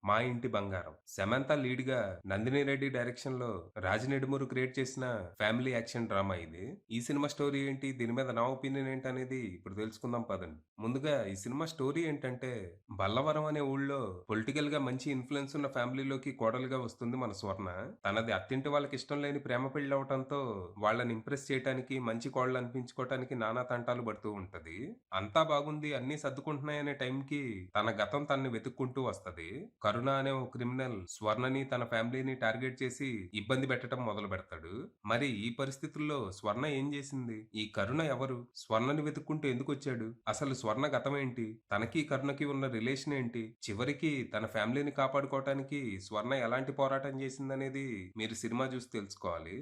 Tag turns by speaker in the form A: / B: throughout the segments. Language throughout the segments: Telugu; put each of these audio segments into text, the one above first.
A: మా ఇంటి బంగారం. సమంత లీడ్‌గా నందిని రెడ్డి డైరెక్షన్‌లో రాజనెడుమురు క్రియేట్ చేసిన ఫ్యామిలీ యాక్షన్ డ్రామా ఇది. ఈ సినిమా స్టోరీ ఏంటి? దీని మీద నా ఒపీనియన్ ఏంటనేది ఇప్పుడు తెలుసుకుందాం పదండి. ముందుగా ఈ సినిమా స్టోరీ ఏంటంటే, బల్లవరం అనే ఊళ్ళో పొలిటికల్‌గా మంచి ఇన్‌ఫ్లూయెన్స్ ఉన్న ఫ్యామిలీలోకి కోడలుగా వస్తుంది మన స్వర్ణ. తనది అత్తింటి వాళ్ళకి ఇష్టం లేని ప్రేమ పెళ్లవ్వటంతో వాళ్ళని ఇంప్రెస్ చేయటానికి, మంచి కోడలు అనిపించుకోవటానికి నానా తంటాలు పడుతూ ఉంటది. అంతా బాగుంది, అన్నీ సర్దుకుంటున్నాయనే టైంకి తన గతం తనని వెతుక్కుంటూ వస్తది. కరుణ అనే ఓ క్రిమినల్ స్వర్ణని, తన ఫ్యామిలీని టార్గెట్ చేసి ఇబ్బంది పెట్టడం మొదలుపెడతాడు. మరి ఈ పరిస్థితుల్లో స్వర్ణ ఏం చేసింది? ఈ కరుణ ఎవరు? స్వర్ణని వెతుక్కుంటూ ఎందుకొచ్చాడు? అసలు స్వర్ణ గతమేంటి? తనకి కరుణకి ఉన్న రిలేషన్ ఏంటి? చివరికి తన ఫ్యామిలీని కాపాడుకోవటానికి స్వర్ణ ఎలాంటి పోరాటం చేసిందనేది మీరు సినిమా చూసి తెలుసుకోవాలి.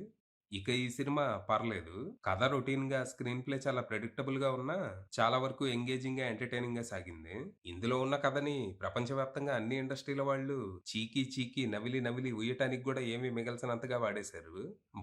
A: ఇక ఈ సినిమా పర్లేదు. కథ రొటీన్‌గా, స్క్రీన్ ప్లే చాలా ప్రెడిక్టబుల్‌గా ఉన్నా, చాలా వరకు ఎంగేజింగ్‌గా, ఎంటర్‌టైనింగ్‌గా సాగింది. ఇందులో ఉన్న కథని ప్రపంచవ్యాప్తంగా అన్ని ఇండస్ట్రీల వాళ్ళు చీకి, చీకి, నవిలి, నవిలి ఉయ్యటానికి గూడా ఏమీ మిగల్చనంతగా వాడేశారు.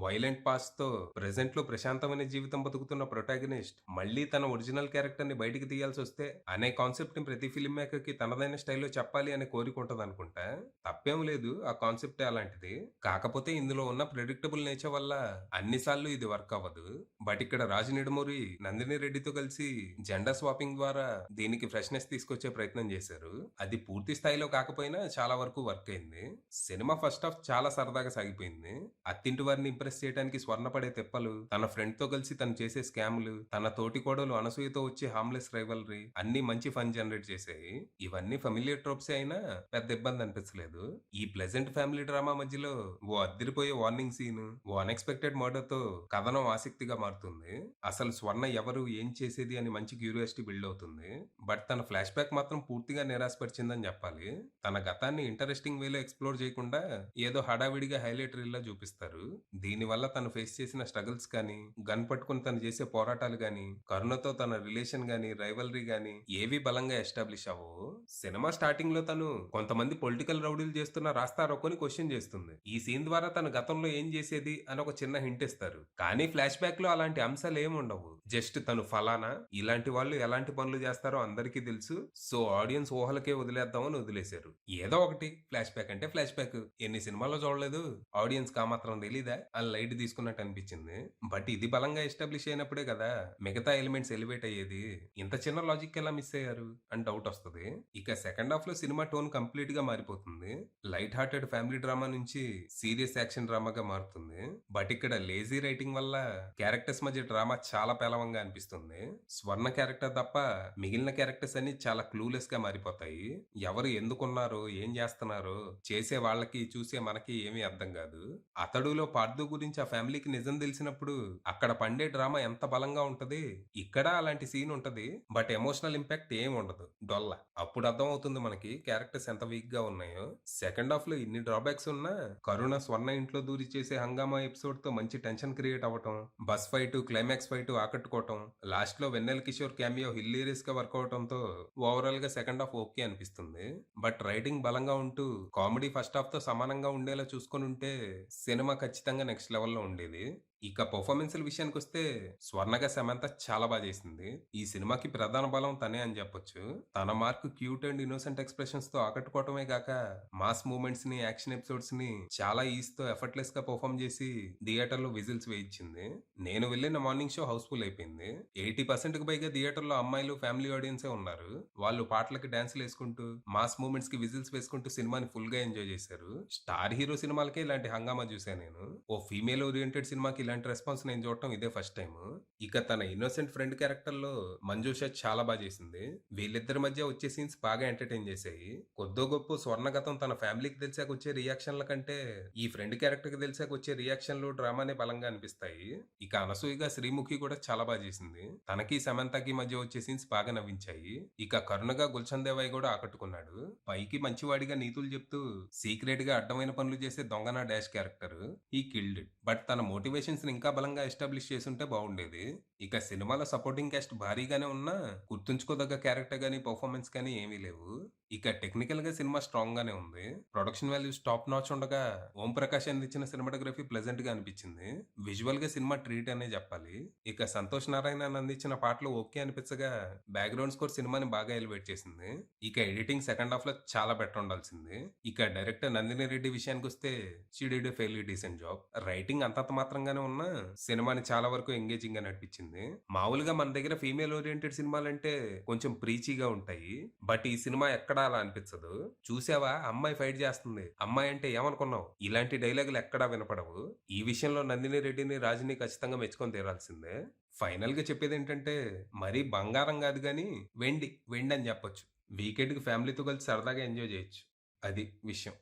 A: వైలెంట్ పాస్ట్‌తో ప్రెజెంట్‌లో ప్రశాంతమైన జీవితం బతుకుతున్న ప్రొటాగనిస్ట్ మళ్ళీ తన ఒరిజినల్ క్యారెక్టర్‌ని బయటికి తీయాల్సొస్తే అనే కాన్సెప్ట్‌ని ప్రతి ఫిల్మ్ మేకర్‌కి తనదైన స్టైల్‌లో చెప్పాలి అనే కోరిక ఉంటదనుకుంటా. తప్పేం లేదు. ఆ కాన్సెప్టే అలాంటిది. కాకపోతే ఇందులో ఉన్న ప్రెడిక్టబుల్ నేచర్ వల్ల అన్ని సార్లు ఇది వర్క్ అవ్వదు. బట్ ఇక్కడ రాజు నిడుమూరి నందిని రెడ్డితో కలిసి జెండర్ స్వాపింగ్ ద్వారా దీనికి ఫ్రెష్‌నెస్ తీసుకొచ్చే ప్రయత్నం చేశారు. అది పూర్తి స్థాయిలో కాకపోయినా చాలా వరకు వర్క్ అయింది. సినిమా ఫస్ట్ హాఫ్ చాలా సరదాగా సాగిపోయింది. అత్తింటి వారిని ఇంప్రెస్ చేయడానికి స్వర్ణ పడే తిప్పలు, తన ఫ్రెండ్‌తో కలిసి తను చేసే స్కామ్‌లు, తన తోటికోడలు అనసూయతో వచ్చే హార్మ్‌లెస్ రైవల్రీ అన్నీ మంచి ఫన్ జనరేట్ చేశాయి. ఇవన్నీ ఫెమిలియర్ ట్రోప్సే అయినా పెద్ద ఇబ్బంది అనిపించలేదు. ఈ ప్లెజెంట్ ఫ్యామిలీ డ్రామా మధ్యలో ఓ అద్దిరిపోయే వార్నింగ్ సీన్, ఓ అన్‌ఎక్స్‌పెక్టెడ్ మర్డర్‌తో కథనం ఆసక్తిగా మారుతుంది. అసలు స్వర్ణ ఎవరు? ఏం చేసేది? అని మంచి క్యూరియాసిటీ బిల్డ్ అవుతుంది. బట్ తన ఫ్లాష్ బ్యాక్ మాత్రం పూర్తిగా నిరాశపరిచిందని చెప్పాలి. తన గతాన్ని ఇంటరెస్టింగ్ వేలో ఎక్స్‌ప్లోర్ చేయకుండా ఏదో హడావిడిగా హైలైట్ రీల్‌లా చూపిస్తారు. దీనివల్ల తను ఫేస్ చేసిన స్ట్రగుల్స్ కానీ, గన్ పట్టుకొని తను చేసే పోరాటాలు గానీ, కరుణతో తన రిలేషన్ గానీ, రైవల్రీ గానీ ఏవి బలంగా ఎస్టాబ్లిష్ అవ్వవు. సినిమా స్టార్టింగ్‌లో తను కొంతమంది పొలిటికల్ రౌడీలు చేస్తున్న రాస్తా రోకోని క్వెషన్ చేస్తుంది. ఈ సీన్ ద్వారా తను గతంలో ఏం చేసేది అని ఒక చిన్న హింట్ ఇస్తారు. కానీ ఫ్లాష్ బ్యాక్‌లో అలాంటి అంశాలేముండవు. జస్ట్ తను ఫలానా, ఇలాంటి వాళ్ళు ఎలాంటి పనులు చేస్తారో అందరికీ తెలుసు. సో ఆడియన్స్ ఊహలకే వదిలేద్దాం అని వదిలేశారు. ఏదో ఒకటి ఫ్లాష్ బ్యాక్ అంటే ఫ్లాష్ బ్యాక్. ఎన్ని సినిమాల్లో చూడలేదు. ఆడియన్స్‌కి ఆ మాత్రం తెలీదా? అని లైట్ తీసుకున్నట్టు అనిపించింది. బట్ ఇది బలంగా ఎస్టాబ్లిష్ అయినప్పుడే కదా మిగతా ఎలిమెంట్స్ ఎలివేట్ అయ్యేది. ఇంత చిన్న లాజిక్ ఎలా మిస్ అయ్యారు అని డౌట్ వస్తది. ఇక సెకండ్ హాఫ్ లో సినిమా టోన్ కంప్లీట్ గా మారిపోతుంది. లైట్ హార్టెడ్ ఫ్యామిలీ డ్రామా నుంచి సీరియస్ యాక్షన్ డ్రామాగా మారుతుంది. బట్ ఇక్కడ లేజీ రైటింగ్ వల్ల క్యారెక్టర్స్ మధ్య డ్రామా చాలా పేలవంగా అనిపిస్తుంది. స్వర్ణ క్యారెక్టర్ తప్ప మిగిలిన క్యారెక్టర్స్ అన్ని చాలా క్లూలెస్ గా మారిపోతాయి. ఎవరు ఎందుకున్నారో, ఏం చేస్తున్నారో చేసే వాళ్ళకి చూసే మనకి ఏమీ అర్థం కాదు. అతడులో పార్థు గురించి ఆ ఫ్యామిలీకి నిజం తెలిసినప్పుడు అక్కడ పండే డ్రామా ఎంత బలంగా ఉంటది. ఇక్కడ అలాంటి సీన్ ఉంటది. బట్ ఎమోషనల్ ఇంపాక్ట్ ఏం ఉండదు. డొల్ల. అప్పుడు అర్థమవుతుంది మనకి క్యారెక్టర్స్ ఎంత వీక్ గా ఉన్నాయో. సెకండ్ హాఫ్ లో ఇన్ని డ్రాబ్యాక్స్ ఉన్నా కరుణ స్వర్ణ ఇంట్లో దూరి చేసే హంగామా ఎపిసోడ్ తో మంచి టెన్షన్ క్రియేట్ అవ్వటం, బస్ ఫైట్, క్లైమాక్స్ ఫైట్ ఆకట్టుకోవటం, లాస్ట్ లో వెన్నెల కిషోర్ క్యామియో హిల్లేరియస్ గా వర్క్ అవటంతో ఓవరాల్ గా సెకండ్ హాఫ్ ఓకే అనిపిస్తుంది. బట్ రైటింగ్ బలంగా ఉంటూ కామెడీ ఫస్ట్ హాఫ్ తో సమానంగా ఉండేలా చూసుకొని ఉంటే సినిమా ఖచ్చితంగా నెక్స్ట్ లెవెల్లో ఉండేది. ఇక పెర్ఫార్మన్స్‌ల విషయానికొస్తే 'స్వర్ణగా సమంత' చాలా చేసింది. ఈ సినిమాకి ప్రధాన బలం తనే అని చెప్పొచ్చు. తన మార్క్ క్యూట్ అండ్ ఇన్నోసెంట్ ఎక్స్‌ప్రెషన్స్‌తో ఆకట్టుకోవటమే గాక, మాస్ మూవ్‌మెంట్స్‌ని, యాక్షన్ ఎపిసోడ్స్‌ని చాలా ఈజ్‌తో ఎఫర్ట్‌లెస్‌గా పెర్ఫార్మ్ చేసి థియేటర్‌లో విజిల్స్ వేయించింది. నేను వెళ్ళిన మార్నింగ్ షో హౌస్‌ఫుల్ అయిపోయింది. 80%కి పైగా థియేటర్‌లో అమ్మాయిలు, ఫ్యామిలీ ఆడియన్సే ఉన్నారు. వాళ్ళు పాటలకి డాన్స్‌లేసుకుంటూ, మాస్ మూవ్‌మెంట్స్‌కి విజిల్స్ వేసుకుంటూ సినిమాని ఫుల్‌గా ఎంజాయ్ చేశారు. స్టార్ హీరో సినిమాలకే ఇలాంటి హంగామా చూసా నేను. ఓ ఫీమేల్ ఓరియెంటెడ్ సినిమాకి ఇలాంటి రెస్పాన్స్ నేను చూడటం ఇదే ఫస్ట్ టైము. ఇక తన ఇన్నోసెంట్ ఫ్రెండ్ క్యారెక్టర్‌లో మంజుష చాలా చేసింది. వీళ్ళిద్దరి మధ్య వచ్చే సీన్స్ బాగా ఎంటర్‌టైన్ చేశాయి. కొద్దో గొప్పో స్వర్ణగతం తన ఫ్యామిలీకి తెలిసాక వచ్చే రియాక్షన్‌ల కంటే, ఈ ఫ్రెండ్ క్యారెక్టర్‌కి తెలిసాక వచ్చే రియాక్షన్‌లు, డ్రామానే బలంగా అనిపిస్తాయి. ఇక అనసూయగా శ్రీముఖి కూడా చాలా చేసింది. తనకి సమంతకి మధ్య వచ్చే సీన్స్ బాగా నవ్వించాయి. ఇక కరుణగా గుల్షన్ దేవయ్య కూడా ఆకట్టుకున్నాడు. పైకి మంచివాడిగా నీతులు చెప్తూ సీక్రెట్ గా అడ్డమైన పనులు చేసే దొంగన డాష్ క్యారెక్టర్ ఈ కిల్డ్. బట్ తన మోటివేషన్స్ ని ఇంకా బలంగా ఎస్టాబ్లిష్ చేసుంటే బాగుండేది. ఇక సినిమాలో సపోర్టింగ్ కాస్ట్ భారీగానే ఉన్నా గుర్తుంచుకోదగ్గ క్యారెక్టర్ గానీ, పెర్ఫార్మన్స్ కానీ ఏమీ లేవు. ఇక టెక్నికల్‌గా సినిమా స్ట్రాంగ్‌గానే ఉంది. ప్రొడక్షన్ వాల్యూస్ టాప్ నాచ్ ఉండగా, 'ఓం ప్రకాష్' అందించిన సినిమాటోగ్రఫీ ప్లెజెంట్‌గా అనిపించింది. విజువల్‌గా సినిమా ట్రీట్ అనే చెప్పాలి. ఇక 'సంతోష్ నారాయణన్' అందించిన పాటలు ఓకే అనిపించగా, బ్యాక్‌గ్రౌండ్ స్కోర్ సినిమాని బాగా ఎలివేట్ చేసింది. ఇక ఎడిటింగ్ సెకండ్ హాఫ్‌లో చాలా బెటర్ ఉండాల్సింది. ఇక డైరెక్టర్ నందిని రెడ్డి విషయానికొస్తే, she did a fairly decent job. Writing అంతంత మాత్రంగానే ఉన్నా, సినిమాని చాలా వరకు ఎంగేజింగ్‌గా నడిపించింది. మామూలుగా మన దగ్గర ఫీమేల్ ఓరియెంటెడ్ సినిమాలంటే కొంచెం ప్రీచీగా ఉంటాయి. బట్ ఈ సినిమా ఎక్కడా అలా అనిపించదు. చూసావా అమ్మాయి ఫైట్ చేస్తుంది. అమ్మాయి అంటే ఏమనుకున్నావు? ఇలాంటి డైలాగులు ఎక్కడా వినపడవు. ఈ విషయంలో నందిని రెడ్డిని, రాజుని ఖచ్చితంగా మెచ్చుకొని తీరాల్సిందే. ఫైనల్‌గా చెప్పేదేంటంటే, మరీ బంగారం గాదు గానీ, వెండి, వెండని జెప్పొచ్చు. వీకెండ్‌కి ఫ్యామిలీతో కలిసి సరదాగా ఎంజాయ్ జేయొచ్చు. అది విషయం.